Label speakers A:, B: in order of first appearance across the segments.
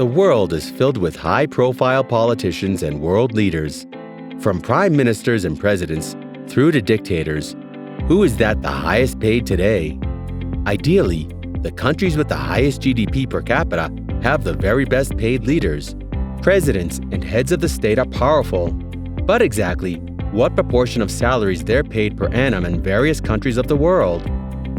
A: The world is filled with high-profile politicians and world leaders. From prime ministers and presidents through to dictators, who is that the highest paid today? Ideally, the countries with the highest GDP per capita have the very best paid leaders. Presidents and heads of the state are powerful, but exactly what proportion of salaries they're paid per annum in various countries of the world?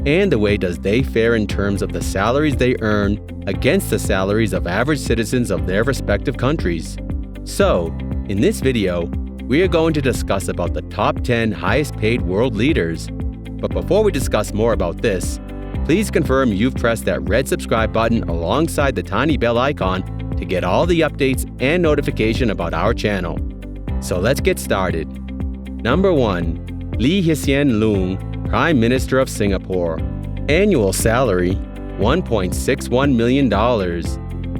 A: And the way does they fare in terms of the salaries they earn against the salaries of average citizens of their respective countries? So, in this video, we are going to discuss about the top 10 highest paid world leaders. But before we discuss more about this, please confirm you've pressed that red subscribe button alongside the tiny bell icon to get all the updates and notification about our channel. So let's get started. Number 1. Hsien Loong, Prime Minister of Singapore. Annual salary, $1.61 million.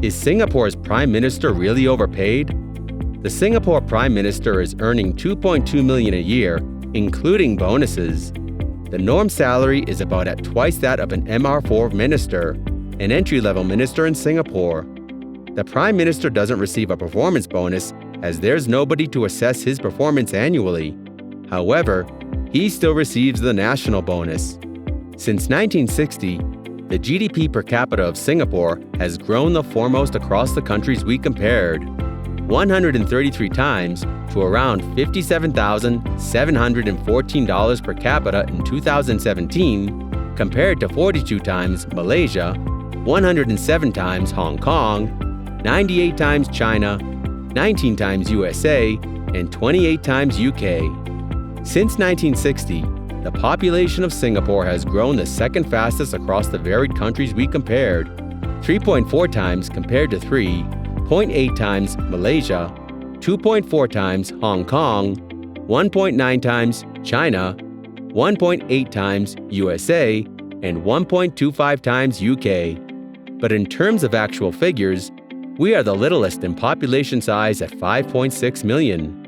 A: Is Singapore's Prime Minister really overpaid? The Singapore Prime Minister is earning $2.2 million a year, including bonuses. The norm salary is about at twice that of an MR4 minister, an entry-level minister in Singapore. The Prime Minister doesn't receive a performance bonus as there's nobody to assess his performance annually. However, he still receives the national bonus. Since 1960, the GDP per capita of Singapore has grown the foremost across the countries we compared, 133 times to around $57,714 per capita in 2017, compared to 42 times Malaysia, 107 times Hong Kong, 98 times China, 19 times USA, and 28 times UK. Since 1960, the population of Singapore has grown the second fastest across the varied countries we compared, 3.4 times compared to 3.8 times Malaysia, 2.4 times Hong Kong, 1.9 times China, 1.8 times USA, and 1.25 times UK. But in terms of actual figures, we are the littlest in population size at 5.6 million.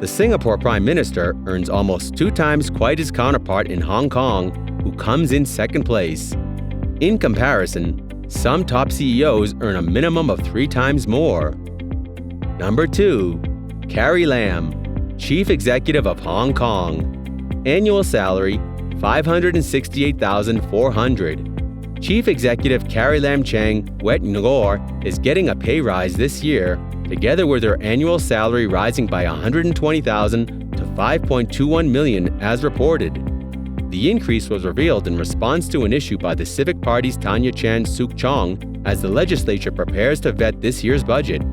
A: The Singapore Prime Minister earns almost 2 times quite his counterpart in Hong Kong, who comes in second place. In comparison, some top CEOs earn a minimum of 3 times more. Number 2. Carrie Lam, Chief Executive of Hong Kong. Annual salary, $568,400. Chief Executive Carrie Lam Chang Wet Ngor is getting a pay rise this year, together with her annual salary rising by $120,000 to $5.21 million as reported. The increase was revealed in response to an issue by the Civic Party's Tanya Chan Sook Chong as the legislature prepares to vet this year's budget.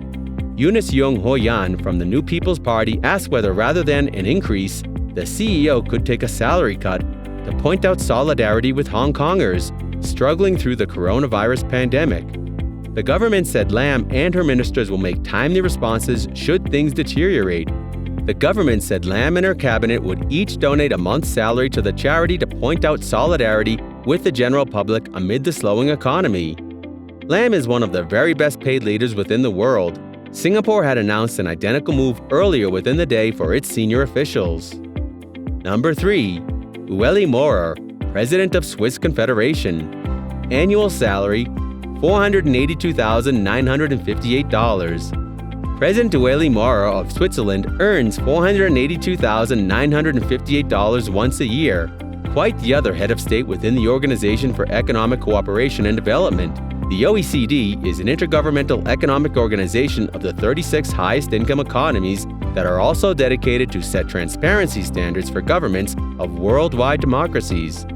A: Eunice Yeung Ho Yan from the New People's Party asked whether rather than an increase, the CEO could take a salary cut to point out solidarity with Hong Kongers struggling through the coronavirus pandemic. The government said Lam and her ministers will make timely responses should things deteriorate. The government said Lam and her cabinet would each donate a month's salary to the charity to point out solidarity with the general public amid the slowing economy. Lam is one of the very best paid leaders within the world. Singapore had announced an identical move earlier within the day for its senior officials. Number 3. Ueli Maurer, President of Swiss Confederation. Annual salary, $482,958. President Ueli Maurer of Switzerland earns $482,958 once a year, quite the other head of state within the Organization for Economic Cooperation and Development. The OECD is an intergovernmental economic organization of the 36 highest income economies that are also dedicated to set transparency standards for governments of worldwide democracies.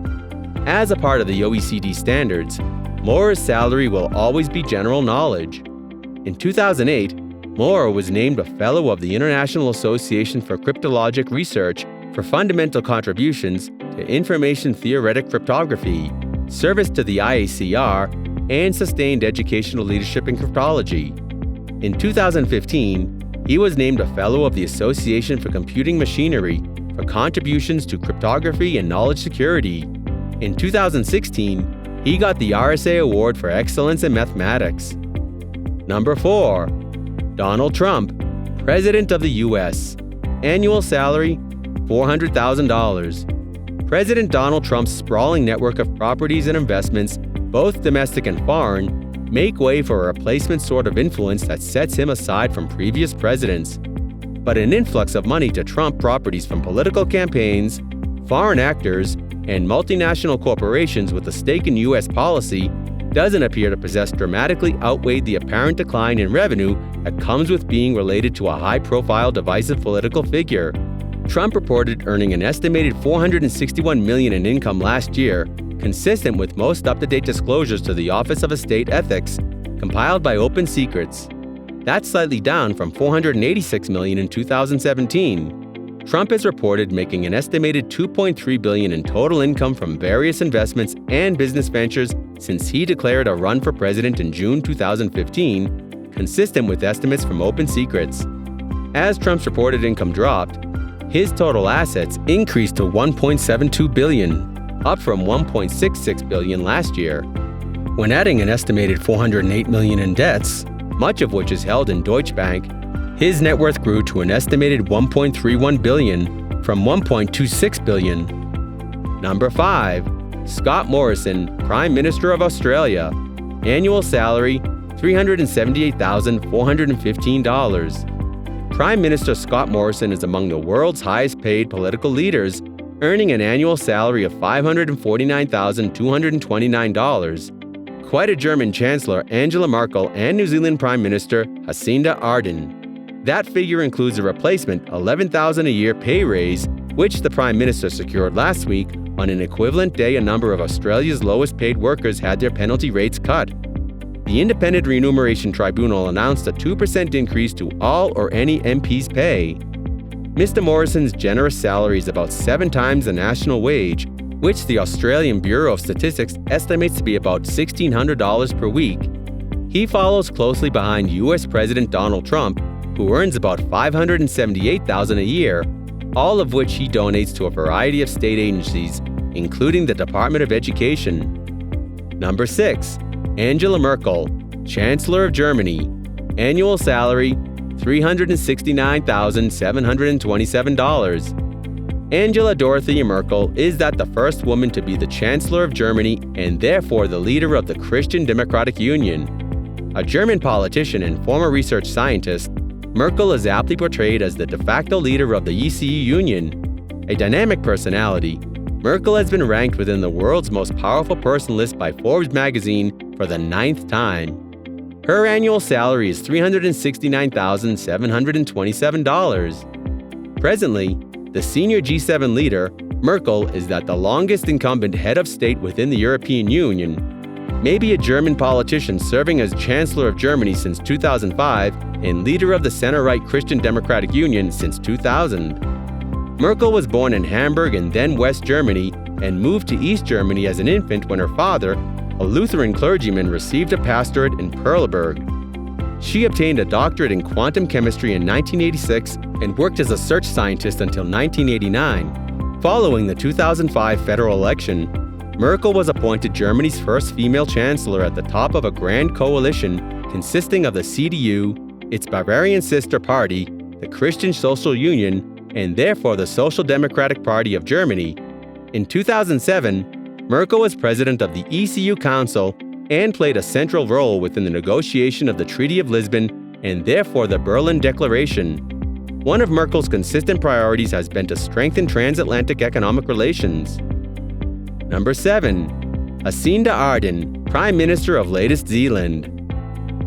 A: As a part of the OECD standards, Maurer's salary will always be general knowledge. In 2008, Maurer was named a Fellow of the International Association for Cryptologic Research for fundamental contributions to information theoretic cryptography, service to the IACR, and sustained educational leadership in cryptology. In 2015, he was named a Fellow of the Association for Computing Machinery for contributions to cryptography and knowledge security. In 2016, he got the RSA Award for Excellence in Mathematics. Number 4. Donald Trump, President of the U.S. Annual salary, $400,000. President Donald Trump's sprawling network of properties and investments, both domestic and foreign, make way for a replacement sort of influence that sets him aside from previous presidents. But an influx of money to Trump properties from political campaigns, foreign actors, and multinational corporations with a stake in U.S. policy doesn't appear to possess dramatically outweighed the apparent decline in revenue that comes with being related to a high-profile divisive political figure. Trump reported earning an estimated $461 million in income last year, consistent with most up-to-date disclosures to the Office of Estate Ethics, compiled by Open Secrets. That's slightly down from $486 million in 2017. Trump is reported making an estimated $2.3 billion in total income from various investments and business ventures since he declared a run for president in June 2015, consistent with estimates from Open Secrets. As Trump's reported income dropped, his total assets increased to $1.72 billion, up from $1.66 billion last year. When adding an estimated $408 million in debts, much of which is held in Deutsche Bank, his net worth grew to an estimated $1.31 billion from $1.26 billion. Number 5. Scott Morrison, Prime Minister of Australia. Annual salary, $378,415. Prime Minister Scott Morrison is among the world's highest-paid political leaders, earning an annual salary of $549,229. Quite a German Chancellor Angela Merkel and New Zealand Prime Minister Jacinda Ardern. That figure includes a replacement $11,000 a year pay raise, which the Prime Minister secured last week on an equivalent day a number of Australia's lowest-paid workers had their penalty rates cut. The Independent Remuneration Tribunal announced a 2% increase to all or any MP's pay. Mr. Morrison's generous salary is about 7 times the national wage, which the Australian Bureau of Statistics estimates to be about $1,600 per week. He follows closely behind U.S. President Donald Trump, who earns about $578,000 a year, all of which he donates to a variety of state agencies, including the Department of Education. Number 6. Angela Merkel, Chancellor of Germany. Annual salary, $369,727. Angela Dorothea Merkel is the first woman to be the Chancellor of Germany and therefore the leader of the Christian Democratic Union. A German politician and former research scientist, Merkel is aptly portrayed as the de facto leader of the ECU Union. A dynamic personality, Merkel has been ranked within the world's most powerful person list by Forbes magazine for the 9th time. Her annual salary is $369,727. Presently, the senior G7 leader, Merkel is the longest incumbent head of state within the European Union. Maybe a German politician serving as Chancellor of Germany since 2005 and leader of the center-right Christian Democratic Union since 2000. Merkel was born in Hamburg and then West Germany and moved to East Germany as an infant when her father, a Lutheran clergyman, received a pastorate in Perleberg. She obtained a doctorate in quantum chemistry in 1986 and worked as a search scientist until 1989. Following the 2005 federal election, Merkel was appointed Germany's first female chancellor at the top of a grand coalition consisting of the CDU, its Bavarian sister party, the Christian Social Union, and therefore the Social Democratic Party of Germany. In 2007, Merkel was president of the ECU Council and played a central role within the negotiation of the Treaty of Lisbon and therefore the Berlin Declaration. One of Merkel's consistent priorities has been to strengthen transatlantic economic relations. Number 7. Jacinda Ardern, Prime Minister of Latest Zealand.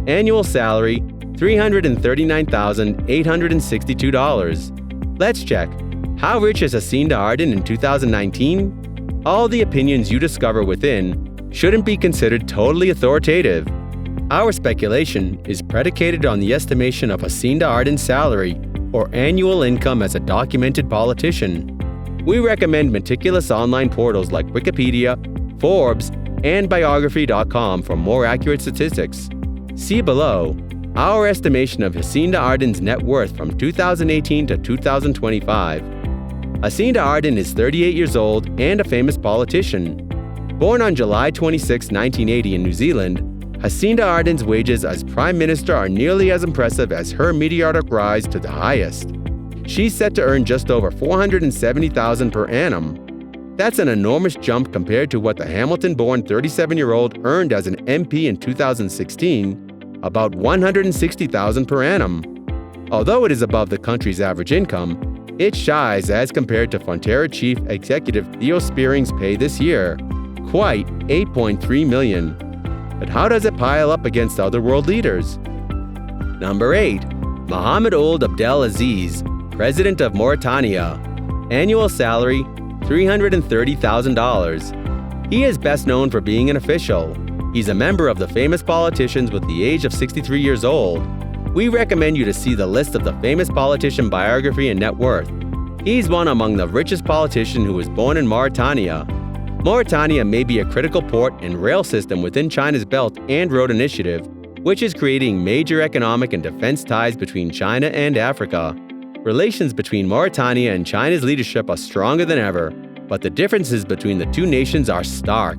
A: Annual salary, $339,862. Let's check. How rich is Jacinda Ardern in 2019? All the opinions you discover within shouldn't be considered totally authoritative. Our speculation is predicated on the estimation of Jacinda Ardern's salary or annual income as a documented politician. We recommend meticulous online portals like Wikipedia, Forbes, and Biography.com for more accurate statistics. See below our estimation of Jacinda Ardern's net worth from 2018 to 2025. Jacinda Ardern is 38 years old and a famous politician. Born on July 26, 1980 in New Zealand, Jacinda Ardern's wages as Prime Minister are nearly as impressive as her meteoric rise to the highest. She's set to earn just over $470,000 per annum. That's an enormous jump compared to what the Hamilton-born 37-year-old earned as an MP in 2016, about $160,000 per annum. Although it is above the country's average income, it shies as compared to Fonterra Chief Executive Theo Spearing's pay this year, quite $8.3 million. But how does it pile up against other world leaders? Number 8. Mohamed Ould Abdel Aziz, President of Mauritania. Annual salary, $330,000. He is best known for being an official. He's a member of the famous politicians with the age of 63 years old. We recommend you to see the list of the famous politician biography and net worth. He's one among the richest politicians who was born in Mauritania. Mauritania may be a critical port and rail system within China's Belt and Road Initiative, which is creating major economic and defense ties between China and Africa. Relations between Mauritania and China's leadership are stronger than ever, but the differences between the two nations are stark.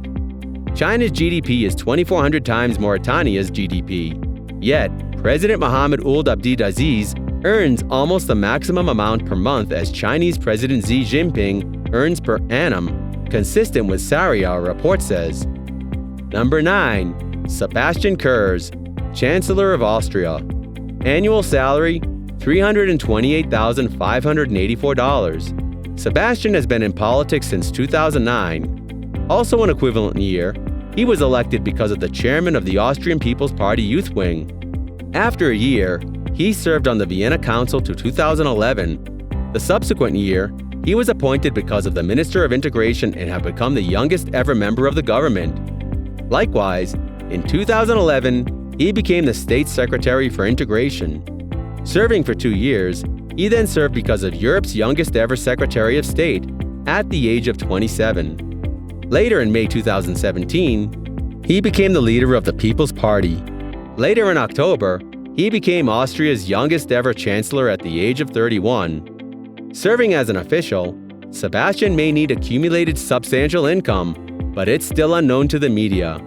A: China's GDP is 2,400 times Mauritania's GDP. Yet, President Mohamed Ould Abdel Aziz earns almost the maximum amount per month as Chinese President Xi Jinping earns per annum, consistent with Saria, a report says. Number 9. Sebastian Kurz, Chancellor of Austria. Annual salary, $328,584. Sebastian has been in politics since 2009. Also an equivalent year, he was elected because of the chairman of the Austrian People's Party Youth Wing. After a year, he served on the Vienna Council to 2011. The subsequent year, he was appointed because of the Minister of Integration and have become the youngest ever member of the government. Likewise, in 2011, he became the State Secretary for Integration. Serving for 2 years, he then served because of Europe's youngest ever Secretary of State at the age of 27. Later in May 2017, he became the leader of the People's Party. Later in October, he became Austria's youngest ever chancellor at the age of 31. Serving as an official, Sebastian may need accumulated substantial income, but it's still unknown to the media.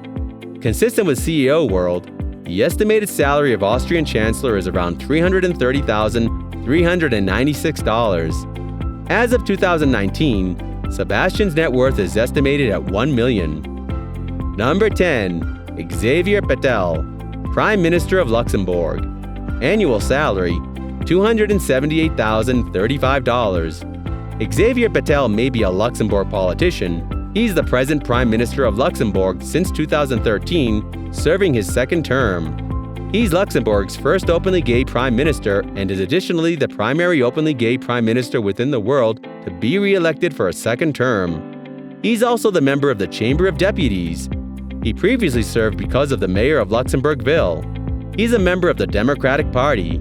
A: Consistent with CEO World, the estimated salary of Austrian Chancellor is around $330,396. As of 2019, Sebastian's net worth is estimated at $1 million. Number 10. Xavier Bettel, Prime Minister of Luxembourg. Annual salary, $278,035. Xavier Bettel may be a Luxembourg politician. He's the present Prime Minister of Luxembourg since 2013, serving his second term. He's Luxembourg's first openly gay Prime Minister and is additionally the primary openly gay Prime Minister within the world to be re-elected for a second term. He's also the member of the Chamber of Deputies. He previously served because of the mayor of Luxembourgville. He's a member of the Democratic Party.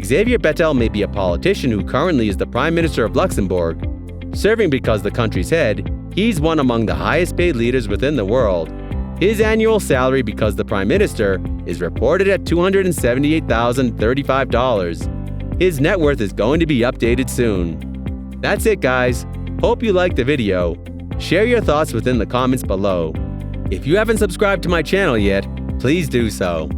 A: Xavier Bettel may be a politician who currently is the Prime Minister of Luxembourg. Serving because the country's head, he's one among the highest paid leaders within the world. His annual salary because the Prime Minister is reported at $278,035. His net worth is going to be updated soon. That's it, guys. Hope you liked the video. Share your thoughts within the comments below. If you haven't subscribed to my channel yet, please do so.